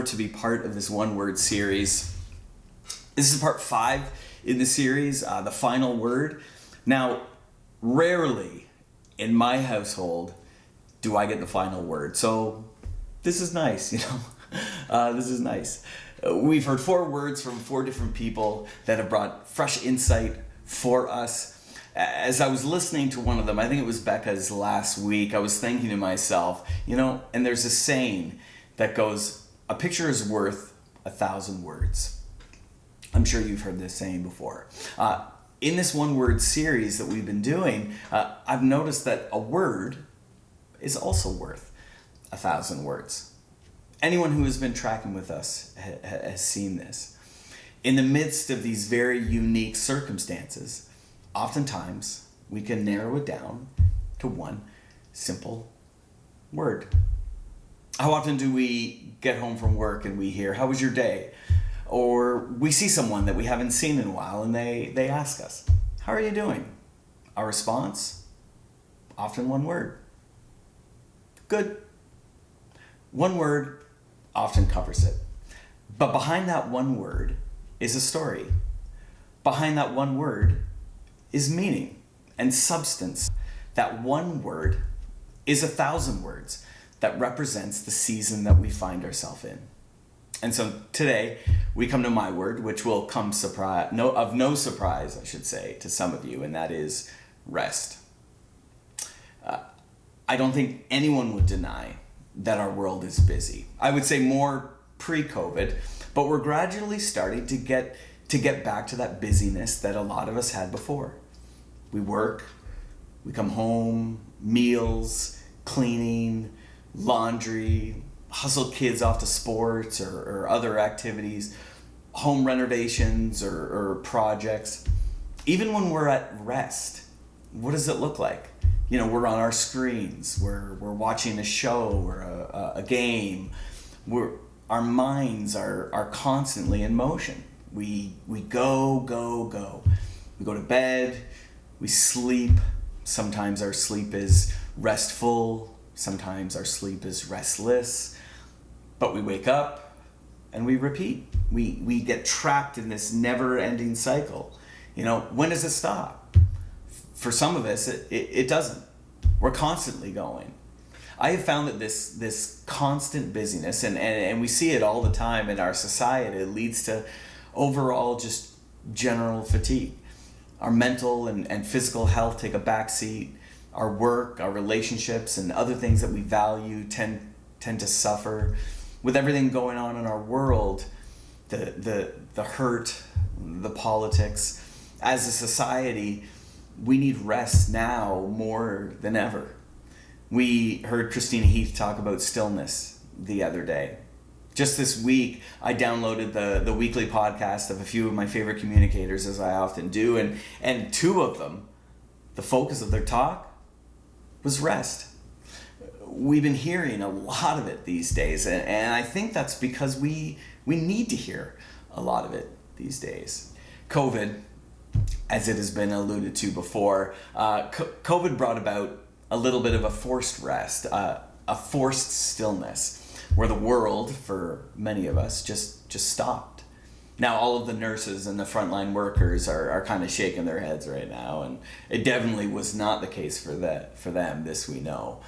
honor to be part of this one word series. This is part 5 in the series, the final word. Now, rarely in my household do I get the final word, so this is nice, this is nice. We've heard 4 words from 4 different people that have brought fresh insight for us. As I was listening to one of them, I think it was Becca's last week, I was thinking to myself, and there's a saying that goes, a picture is worth 1,000 words. I'm sure you've heard this saying before. In this one word series that we've been doing, I've noticed that a word is also worth 1,000 words. Anyone who has been tracking with us has seen this. In the midst of these very unique circumstances, oftentimes we can narrow it down to one simple word. How often do we get home from work and we hear, "How was your day?" Or we see someone that we haven't seen in a while and they ask us, "How are you doing?" Our response, often one word. Good. One word often covers it. But behind that one word is a story. Behind that one word is meaning and substance. That one word is 1,000 words that represents the season that we find ourselves in. And so today we come to my word, which will come of no surprise, I should say, to some of you, and that is rest. I don't think anyone would deny that our world is busy. I would say more pre-COVID, but we're gradually starting to get back to that busyness that a lot of us had before. We work, we come home, meals, cleaning, laundry, hustle kids off to sports or other activities, home renovations or projects. Even when we're at rest, what does it look like? We're on our screens, we're watching a show or a game. Our minds are constantly in motion. We go. We go to bed, we sleep. Sometimes our sleep is restful, sometimes our sleep is restless, but we wake up and we repeat. We get trapped in this never-ending cycle. When does it stop? For some of us, it doesn't. We're constantly going. I have found that this constant busyness, and we see it all the time in our society, it leads to overall just general fatigue. Our mental and physical health take a backseat. Our work, our relationships, and other things that we value tend to suffer. With everything going on in our world, the hurt, the politics, as a society, we need rest now more than ever. We heard Christina Heath talk about stillness the other day. Just this week, I downloaded the weekly podcast of a few of my favorite communicators, as I often do, and 2 of them, the focus of their talk was rest. We've been hearing a lot of it these days, and I think that's because we need to hear a lot of it these days. COVID, as it has been alluded to before, COVID brought about a little bit of a forced rest, a forced stillness, where the world, for many of us, just stopped. Now all of the nurses and the frontline workers are kind of shaking their heads right now, and it definitely was not the case for them, this we know.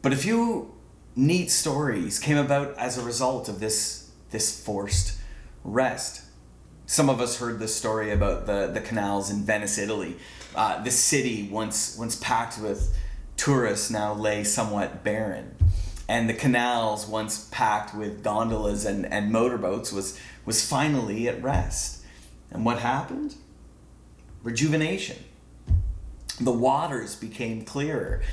But a few neat stories came about as a result of this forced rest. Some of us heard the story about the canals in Venice, Italy. The city, once packed with tourists, now lay somewhat barren. And the canals, once packed with gondolas and motorboats, was finally at rest. And what happened? Rejuvenation. The waters became clearer,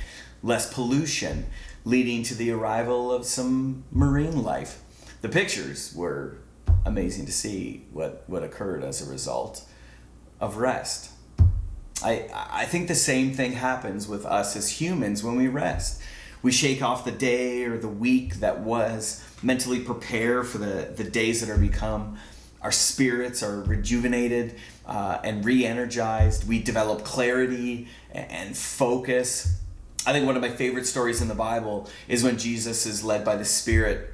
less pollution, leading to the arrival of some marine life. The pictures were amazing to see what occurred as a result of rest. I think the same thing happens with us as humans when we rest. We shake off the day or the week that was, mentally prepare for the days that are become. Our spirits are rejuvenated and re-energized. We develop clarity and focus. I think one of my favorite stories in the Bible is when Jesus is led by the Spirit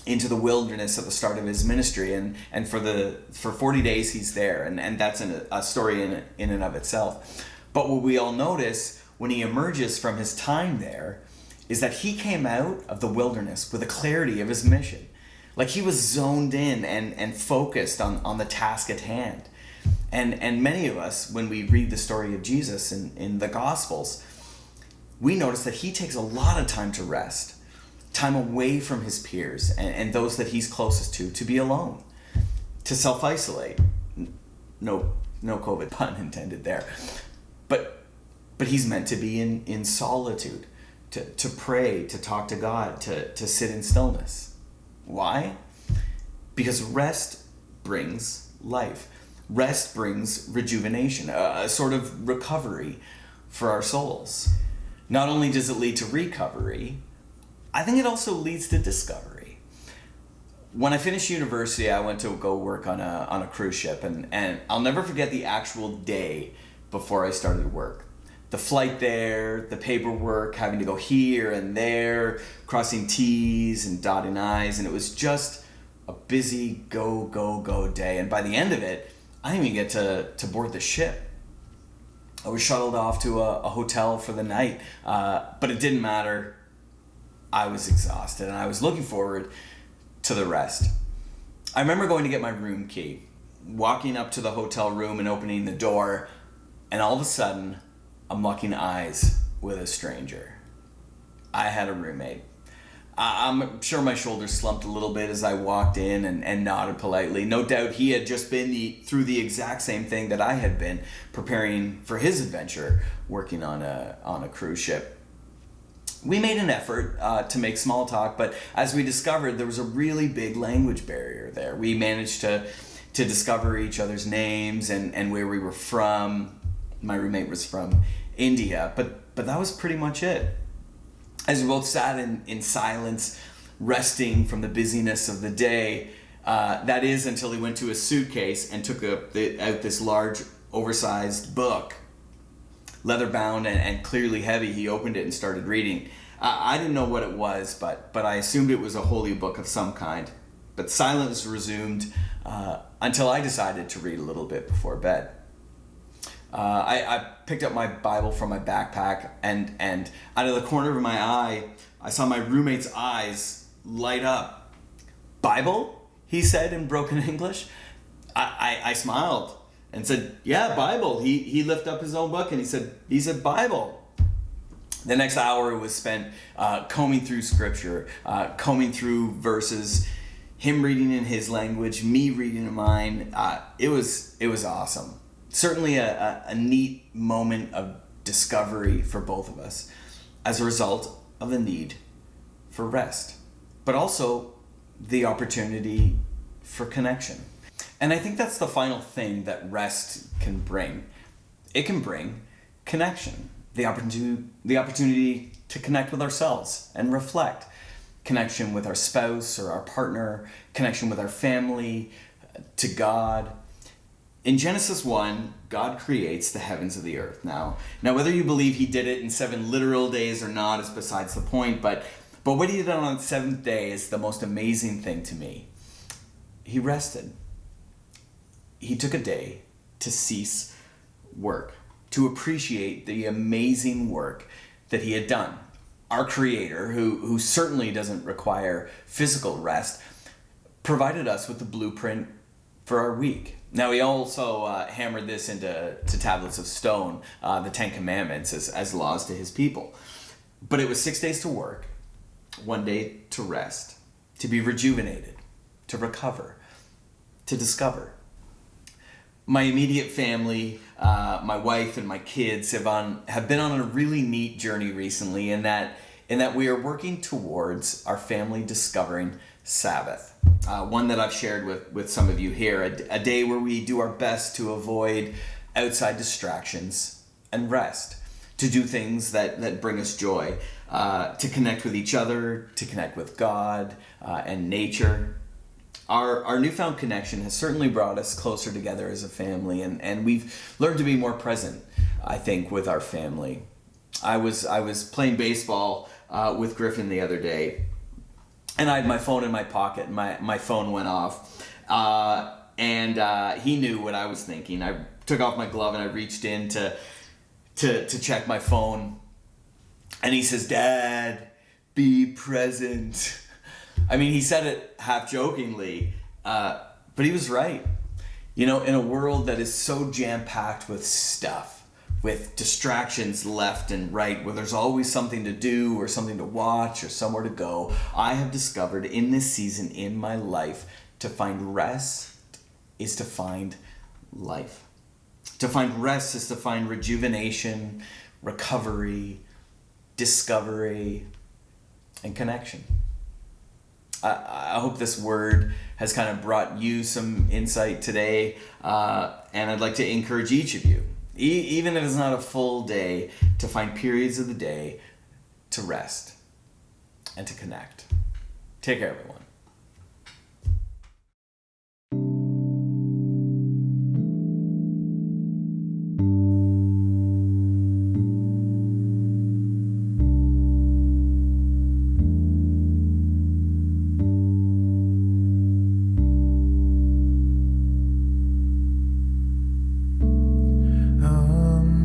into the wilderness at the start of his ministry, and for 40 days he's there, and that's a story in and of itself. But what we all notice when he emerges from his time there is that he came out of the wilderness with a clarity of his mission. Like he was zoned in and focused on the task at hand. And many of us, when we read the story of Jesus in the Gospels, we notice that he takes a lot of time to rest, time away from his peers and those that he's closest to be alone, to self-isolate. No COVID pun intended there. But he's meant to be in solitude, to pray, to talk to God, to sit in stillness. Why? Because rest brings life. Rest brings rejuvenation, a sort of recovery for our souls. Not only does it lead to recovery, I think it also leads to discovery. When I finished university, I went to go work on a cruise ship, and I'll never forget the actual day before I started work. The flight there, the paperwork, having to go here and there, crossing T's and dotting I's, and it was just a busy go day. And by the end of it, I didn't even get to board the ship. I was shuttled off to a hotel for the night, but it didn't matter. I was exhausted, and I was looking forward to the rest. I remember going to get my room key, walking up to the hotel room and opening the door, and all of a sudden, I'm locking eyes with a stranger. I had a roommate. I'm sure my shoulders slumped a little bit as I walked in and nodded politely. No doubt he had just been through the exact same thing that I had been, preparing for his adventure, working on a cruise ship. We made an effort to make small talk, but as we discovered, there was a really big language barrier there. We managed to discover each other's names and where we were from. My roommate was from India, but that was pretty much it. As we both sat in silence, resting from the busyness of the day, that is until he went to his suitcase and took out this large, oversized book, leather-bound and clearly heavy. He opened it and started reading. I didn't know what it was, but I assumed it was a holy book of some kind. But silence resumed until I decided to read a little bit before bed. I picked up my Bible from my backpack, and out of the corner of my eye, I saw my roommate's eyes light up. "Bible?" he said in broken English. I smiled and said, "Yeah, Bible." He lifted up his own book and he said, "Bible." The next hour was spent combing through scripture, combing through verses, him reading in his language, me reading in mine. It was awesome. Certainly a neat moment of discovery for both of us as a result of the need for rest, but also the opportunity for connection. And I think that's the final thing that rest can bring. It can bring connection, the opportunity to connect with ourselves and reflect, connection with our spouse or our partner, connection with our family, to God. In Genesis 1, God creates the heavens of the earth. Now whether you believe he did it in 7 literal days or not is besides the point, but what he did on the 7th day is the most amazing thing to me. He rested. He took a day to cease work, to appreciate the amazing work that he had done. Our Creator, who certainly doesn't require physical rest, provided us with the blueprint for our week. Now, he also hammered this into tablets of stone, the 10 Commandments, as laws to his people. But it was 6 days to work, 1 day to rest, to be rejuvenated, to recover, to discover. My immediate family, my wife and my kids have been on a really neat journey recently in that we are working towards our family discovering Sabbath. One that I've shared with some of you here, a day where we do our best to avoid outside distractions and rest, to do things that bring us joy, to connect with each other, to connect with God and nature. Our newfound connection has certainly brought us closer together as a family, and we've learned to be more present, I think, with our family. I was playing baseball with Griffin the other day, and I had my phone in my pocket, and my phone went off. And he knew what I was thinking. I took off my glove and I reached in to check my phone. And he says, "Dad, be present." I mean, he said it half jokingly, but he was right. You know, in a world that is so jam-packed with stuff, with distractions left and right, where there's always something to do or something to watch or somewhere to go, I have discovered in this season in my life, to find rest is to find life. To find rest is to find rejuvenation, recovery, discovery, and connection. I hope this word has kind of brought you some insight today, and I'd like to encourage each of you, even if it's not a full day, to find periods of the day to rest and to connect. Take care, everyone.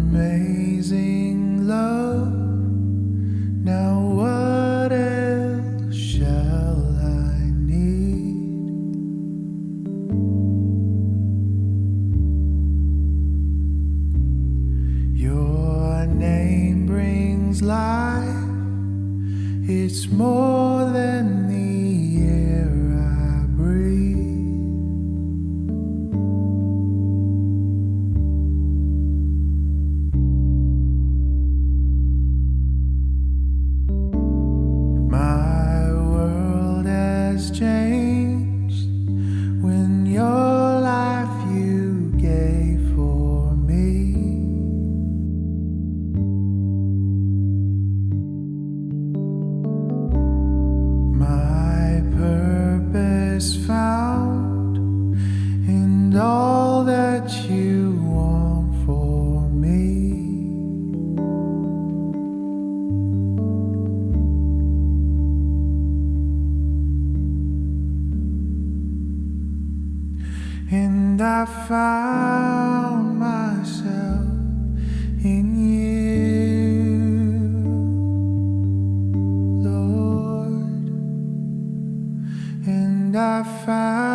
Amazing love, now what else shall I need? Your name brings life, it's more than the air I breathe. My world has changed when your life you gave for me. My purpose found in all that you want for me. And I found myself in you, Lord. And I found